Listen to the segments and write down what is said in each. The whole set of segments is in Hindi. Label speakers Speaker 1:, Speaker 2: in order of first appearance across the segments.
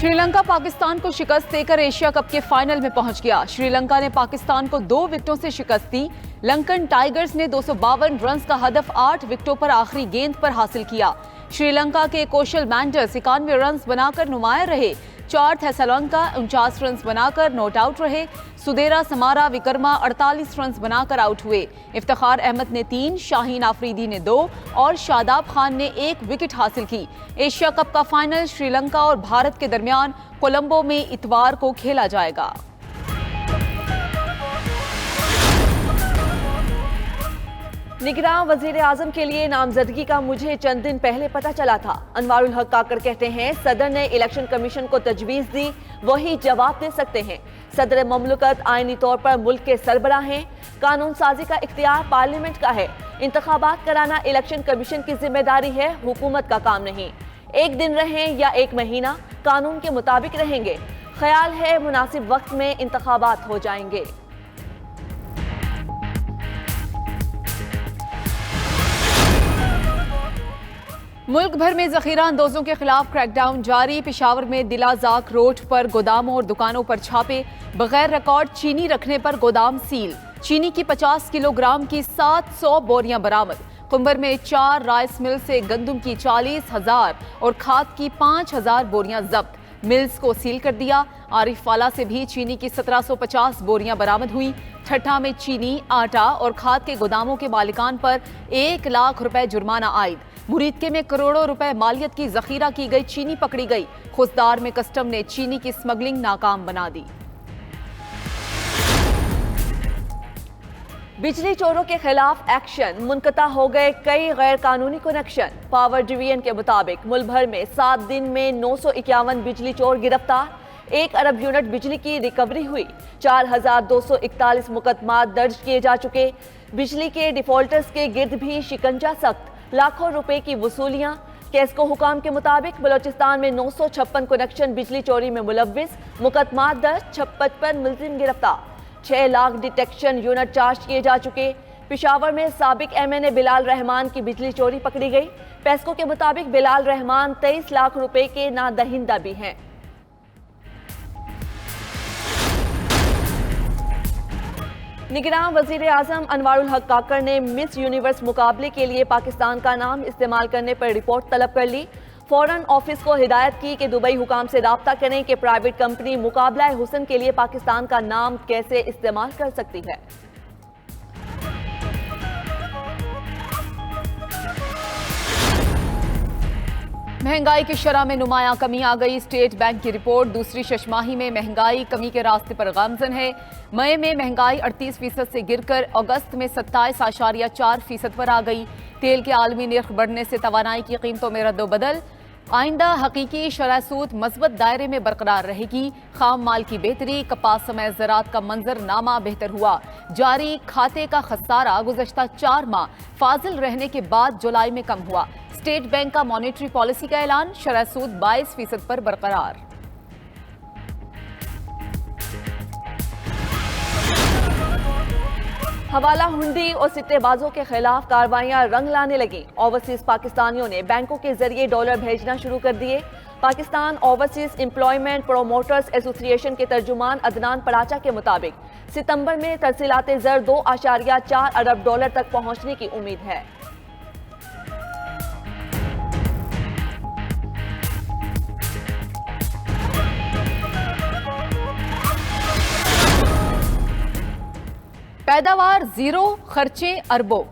Speaker 1: श्रीलंका पाकिस्तान को शिकस्त देकर एशिया कप के फाइनल में पहुंच गया। श्रीलंका ने पाकिस्तान को 2 विकेटों से शिकस्त दी। लंकन टाइगर्स ने 252 रन का हदफ 8 विकेटों पर आखिरी गेंद पर हासिल किया। श्रीलंका के कौशल मैंडर्स 91 रन बनाकर नुमाया रहे। 4 थेसलोनिका 49 रन बनाकर नॉट आउट रहे। सुदेरा समारा विक्रमा 48 रन बनाकर आउट हुए। इफ्तिखार अहमद ने 3, शाहीन आफरीदी ने 2 और शादाब खान ने 1 विकेट हासिल की। एशिया कप का फाइनल श्रीलंका और भारत के दरमियान कोलंबो में इतवार को खेला जाएगा।
Speaker 2: निगरान वजीर आजम के लिए नामजदगी का मुझे चंद दिन पहले पता चला था। अनवारुल हक काकड़ कहते हैं, सदर ने इलेक्शन कमीशन को तजवीज़ दी, वही जवाब दे सकते हैं। सदर ममलकत आईनी तौर पर मुल्क के सरबराह हैं। कानून साजी का इख्तियार पार्लियामेंट का है। इंतखाबात कराना इलेक्शन कमीशन की जिम्मेदारी है, हुकूमत का काम नहीं। 1 दिन रहें या 1 महीना, कानून के मुताबिक रहेंगे। ख्याल है मुनासिब वक्त में इंतखाबात हो जाएंगे।
Speaker 1: मुल्क भर में जखीरा अंदोजों के खिलाफ क्रैकडाउन जारी। पेशावर में दिलाजाक रोड पर गोदामों और दुकानों पर छापे। बगैर रिकॉर्ड चीनी रखने पर गोदाम सील। चीनी की 50 किलोग्राम की 700 बोरियां बरामद। कुंबर में 4 राइस मिल से गंदम की 40,000 और खाद की 5,000 बोरियां जब्त। मिल्स को सील कर दिया। आरिफ वाला से भी चीनी की 1750 बोरियां बरामद हुई। ठट्ठा में चीनी, आटा और खाद के गोदामों के मालिकान पर 1 लाख रुपए जुर्माना आयद। मुरीदके में करोड़ों रुपए मालियत की जखीरा की गई चीनी पकड़ी गई। खुसदार में कस्टम ने चीनी की स्मगलिंग नाकाम बना दी।
Speaker 2: बिजली चोरों के खिलाफ एक्शन, मुनक़ता हो गए कई गैर कानूनी कनेक्शन। पावर डिवीजन के मुताबिक मुल्क भर में 7 दिन में 951 बिजली चोर गिरफ्तार। 1 अरब यूनिट बिजली की रिकवरी हुई। 4241 मुकदमा दर्ज किए जा चुके। बिजली के डिफॉल्टर्स के गिर्द भी शिकंजा सख्त। लाखों रुपए की वसूलियां। केस्को हुकाम के मुताबिक बलोचिस्तान में 956 कनेक्शन बिजली चोरी में मुलव्विस। मुकदमा दर्ज, 56 मुलजिम गिरफ्तार। 6 लाख डिटेक्शन यूनिट चार्ज किए जा चुके। पेशावर में साबिक MNA बिलाल रहमान की बिजली चोरी पकड़ी गई। पेस्को के मुताबिक बिलाल रहमान 23 लाख रुपए के नादहिंदा भी हैं। निगरान वजीर आजम अनवारुल हक काकड़ ने मिस यूनिवर्स मुकाबले के लिए पाकिस्तान का नाम इस्तेमाल करने पर रिपोर्ट तलब कर ली। फौरन ऑफिस को हिदायत की कि दुबई हुकाम से राब्ता करें कि प्राइवेट कंपनी मुकाबला हुसन के लिए पाकिस्तान का नाम कैसे इस्तेमाल कर सकती है।
Speaker 1: महंगाई की शरह में नुमायां कमी आ गई। स्टेट बैंक की रिपोर्ट दूसरी छमाही में महंगाई कमी के रास्ते पर गामजन है। मई में महंगाई 38% से गिरकर अगस्त में 27.4% पर आ गई। तेल के आलमी निर्ख बढ़ने से तवानाई की कीमतों में रद्दोबदल। आइंदा हकीकी शरह सूद मज़बूत दायरे में बरकरार रहेगी। खाम माल की बेहतरी, कपास समेत ज़राअत का मंजरनामा बेहतर हुआ। जारी खाते का खसारा गुज़श्ता 4 माह फाजिल रहने के बाद जुलाई में कम हुआ। स्टेट बैंक का मॉनेटरी पॉलिसी का ऐलान, शरह सूद 22% पर बरकरार।
Speaker 2: हवाला हुंडी और सिट्टेबाजों के खिलाफ कार्रवाइयां रंग लाने लगी। ओवरसीज पाकिस्तानियों ने बैंकों के जरिए डॉलर भेजना शुरू कर दिए। Pakistan overseas employment promoters association के तर्जुमान अदनान पराचा के मुताबिक सितंबर में तरसीलाते ज़र 2.4 अरब डॉलर तक पहुंचने की उम्मीद है।
Speaker 1: पैदावार 0, खर्चे अरबों।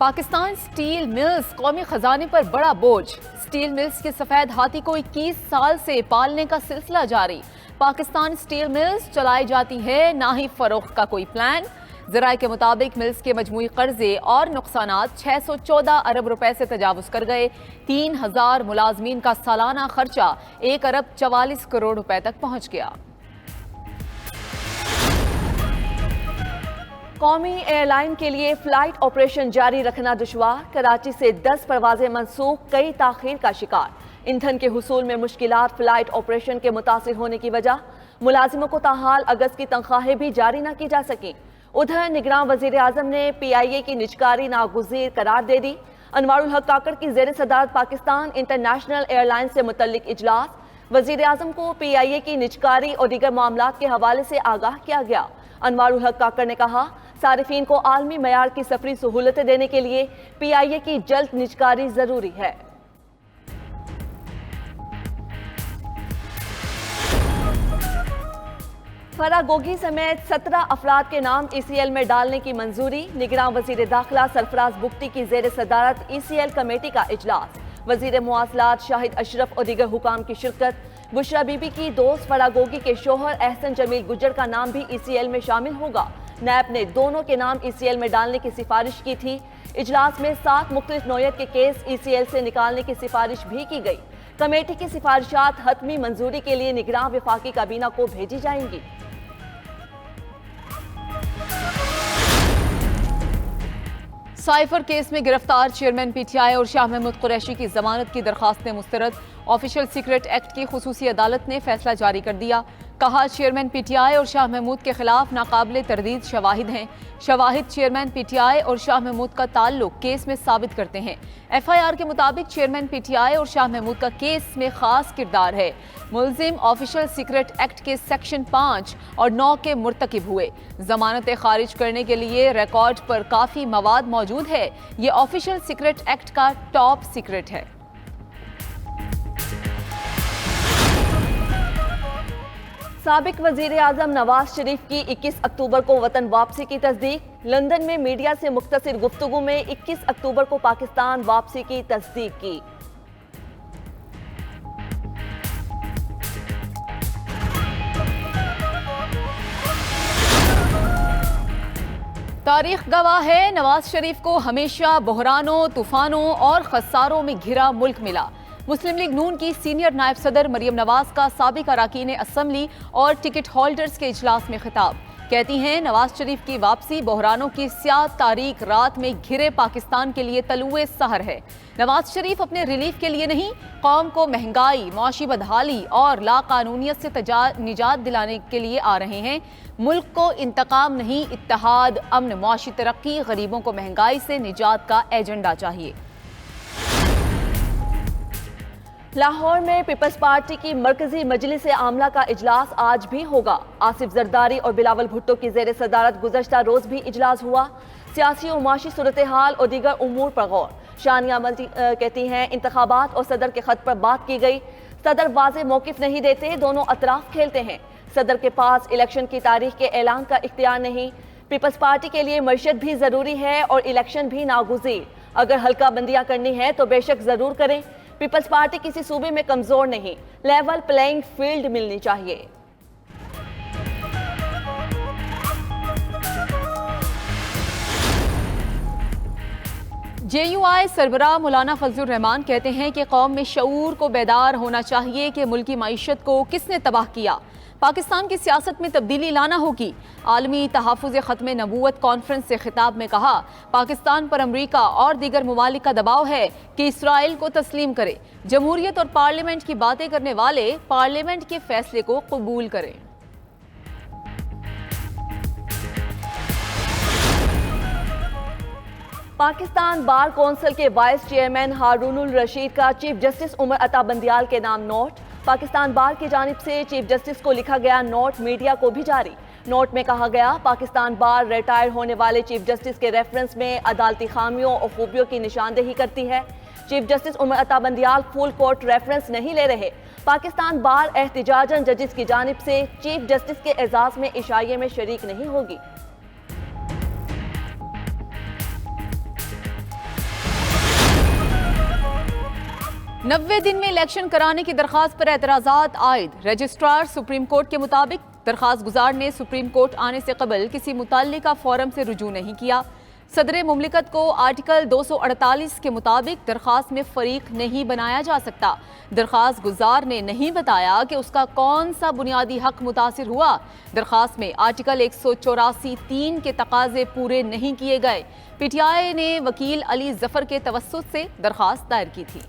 Speaker 1: पाकिस्तान स्टील मिल्स कौमी खजाने पर बड़ा बोझ। स्टील मिल्स के सफेद हाथी को 21 साल से पालने का सिलसिला जारी। पाकिस्तान स्टील मिल्स चलाई जाती है, ना ही फरोख्त का कोई प्लान। ज़राए के मुताबिक मिल्स के मजमूई कर्जे और नुकसानात 614 अरब रुपए से तजावुज़ कर गए। 3000 मुलाजमीन का सालाना खर्चा 1 अरब 44 करोड़ रुपए तक पहुंच गया।
Speaker 2: कौमी एयरलाइन के लिए फ्लाइट ऑपरेशन जारी रखना दुश्वार। कराची से 10 परवाजें मनसूख, कई ताखीर का शिकार। ईंधन के हुसूल में मुश्किलात, फ्लाइट ऑपरेशन के मुतासिर होने की वजह। मुलाजिमों को ताहाल अगस्त की तनख्वाहें भी जारी न की जा सकें। उधर निगरान वजीर आजम ने PIA की निजकारी नागुज़ीर करार दे दी। अनवारुल हक काकड़ की ज़ेर सदारत पाकिस्तान इंटरनेशनल एयरलाइन से मुतल्लिक इजलास। वजीर आजम को PIA की निजकारी और दीगर मामलात के हवाले से आगाह किया गया। अनवारुल हक काकर ने कहा, सारिफीन को आलमी मयार की सफरी सहूलतें देने के लिए PIA की जल्द निजकारी जरूरी है। फरागोगी समेत 17 अफराद के नाम ECL में डालने की मंजूरी। निगरान वजीर दाखिला सरफराज बुख्ती की जेर सदारत ECL कमेटी का इजलास। वजीर मुआसलात शाहिद अशरफ और दीगर हुकाम की शिरकत। बुशरा बीबी की दोस्त फरागोगी के शोहर एहसन जमील गुज्जर का नाम भी ECL में शामिल होगा। नैब ने दोनों के नाम ECL में डालने की सिफारिश की थी। इजलास में 7 मुख्तलिफ नौयत के केस ECL से निकालने की सिफारिश भी की गई। कमेटी की सिफारिशात हतमी मंजूरी के लिए निगरान वफाकी काबीना को भेजी जाएंगी।
Speaker 1: साइफर केस में गिरफ्तार चेयरमैन PTI और शाह महमूद कुरैशी की जमानत की दरखास्तें मुस्तरद। ऑफिशियल सीक्रेट एक्ट की खुसूसी अदालत ने फैसला जारी कर दिया। कहा, चेयरमैन PTI और शाह महमूद के खिलाफ नाकाबिले तरदीद शवाहिद हैं। शवाहिद चेयरमैन PTI और शाह महमूद का ताल्लुक केस में साबित करते हैं। FIR के मुताबिक चेयरमैन PTI और शाह महमूद का केस में खास किरदार है। मुलजिम ऑफिशियल सीक्रेट एक्ट के सेक्शन 5 और 9 के मुर्तकिब हुए। जमानतें खारिज करने के लिए रिकॉर्ड पर काफी मवाद मौजूद है। ये ऑफिशियल सीक्रेट एक्ट का टॉप सीक्रेट है।
Speaker 2: साबिक वजीर आजम नवाज शरीफ की 21 अक्टूबर को वतन वापसी की तस्दीक। लंदन में मीडिया से मुख्तसर गुफ्तगू में 21 अक्टूबर को पाकिस्तान वापसी की तस्दीक की।
Speaker 1: तारीख गवाह है, नवाज शरीफ को हमेशा बहरानों, तूफानों और खसारों में घिरा मुल्क मिला। मुस्लिम लीग नून की सीनियर नायब सदर मरियम नवाज का साबिक अरकान असम्बली और टिकट होल्डर्स के इजलास में खिताब। कहती हैं, नवाज शरीफ की वापसी बहरानों की स्याह तारीख रात में घिरे पाकिस्तान के लिए तलुए सहर है। नवाज शरीफ अपने रिलीफ के लिए नहीं, कौम को महंगाई, मौशी बदहाली और लाकानूनियत से निजात दिलाने के लिए आ रहे हैं। मुल्क को इंतकाम नहीं, इत्तेहाद, अमन, मौशी तरक्की, गरीबों को महंगाई से निजात का एजेंडा चाहिए।
Speaker 2: लाहौर में पीपल्स पार्टी की मरकजी मजलिस आमला का इजलास आज भी होगा। आसिफ जरदारी और बिलावल भुट्टो की जेर सदारत गुज़श्ता रोज भी इजलास हुआ। सियासी और माशी सूरत हाल और दीगर उमूर पर गौर। शानिया मल्टी कहती हैं, इंतखाबात और सदर के खत पर बात की गई। सदर वाज़ेह मौक़िफ़ नहीं देते, दोनों अतराफ खेलते हैं। सदर के पास इलेक्शन की तारीख के ऐलान का इख्तियार नहीं। पीपल्स पार्टी के लिए मईशत भी ज़रूरी है और इलेक्शन भी नागुज़ीर। अगर हल्का बंदियाँ करनी है तो बेशक ज़रूर करें। पीपल्स पार्टी किसी सूबे में कमजोर नहीं, लेवल प्लेइंग फील्ड मिलनी चाहिए।
Speaker 1: JUI सरबराह मौलाना फजलुर रहमान कहते हैं कि कौम में शऊर को बेदार होना चाहिए कि मुल्की मईशत को किसने तबाह किया। पाकिस्तान की सियासत में तब्दीली लाना होगी। आलमी तहफ़्फ़ुज़ ख़त्म नबूवत कॉन्फ्रेंस से खिताब में कहा, पाकिस्तान पर अमरीका और दीगर ममालिक का दबाव है कि इसराइल को तस्लीम करे। जमहूरियत और पार्लियामेंट की बातें करने वाले पार्लियामेंट के फैसले को कबूल करें।
Speaker 2: पाकिस्तान बार कौंसिल के वाइस चेयरमैन हारूनुल रशीद का चीफ जस्टिस उमर अता बंदियाल के नाम नोट। पाकिस्तान बार की जानिब से चीफ जस्टिस को लिखा गया नोट मीडिया को भी जारी। नोट में कहा गया, पाकिस्तान बार रिटायर होने वाले चीफ जस्टिस के रेफरेंस में अदालती खामियों और खूबियों की निशानदेही करती है। Chief justice Umar Ata Bandial full court reference नहीं ले रहे। पाकिस्तान बार एहतिजाजन जजेस की जानिब से चीफ जस्टिस के एजाज में इशाइये में शरीक नहीं होगी।
Speaker 1: 90 दिन में इलेक्शन कराने की दरखास्त पर एतराज़ात आयद। रजिस्ट्रार सुप्रीम कोर्ट के मुताबिक दरखास्त गुजार ने सुप्रीम कोर्ट आने से कबल किसी मुतल्लिका फोरम से रुजू नहीं किया। सदर मुमलिकत को आर्टिकल 248 के मुताबिक दरखास्त में फरीक नहीं बनाया जा सकता। दरखास्त गुजार ने नहीं बताया कि उसका कौन सा बुनियादी हक मुतासिर हुआ। दरखास्त में आर्टिकल 184(3) के तकाजे पूरे नहीं किए गए। PTI ने वकील अली जफर के तवस्सुत से दरखास्त दायर की थी।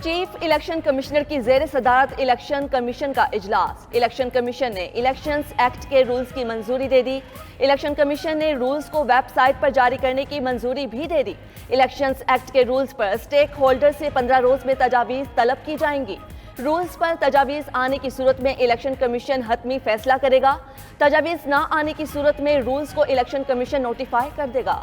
Speaker 2: चीफ इलेक्शन कमिश्नर की जेर सदारत इलेक्शन कमीशन का इजलास। इलेक्शन कमीशन ने इलेक्शंस एक्ट के रूल्स की मंजूरी दे दी। इलेक्शन कमीशन ने रूल्स को वेबसाइट पर जारी करने की मंजूरी भी दे दी। इलेक्शंस एक्ट के रूल्स पर स्टेक होल्डर से 15 रोज में तजावीज तलब की जाएंगी। रूल्स पर तजावीज आने की सूरत में इलेक्शन कमीशन हतमी फैसला करेगा। तजावीज ना आने की सूरत में रूल्स को इलेक्शन कमीशन नोटिफाई कर देगा।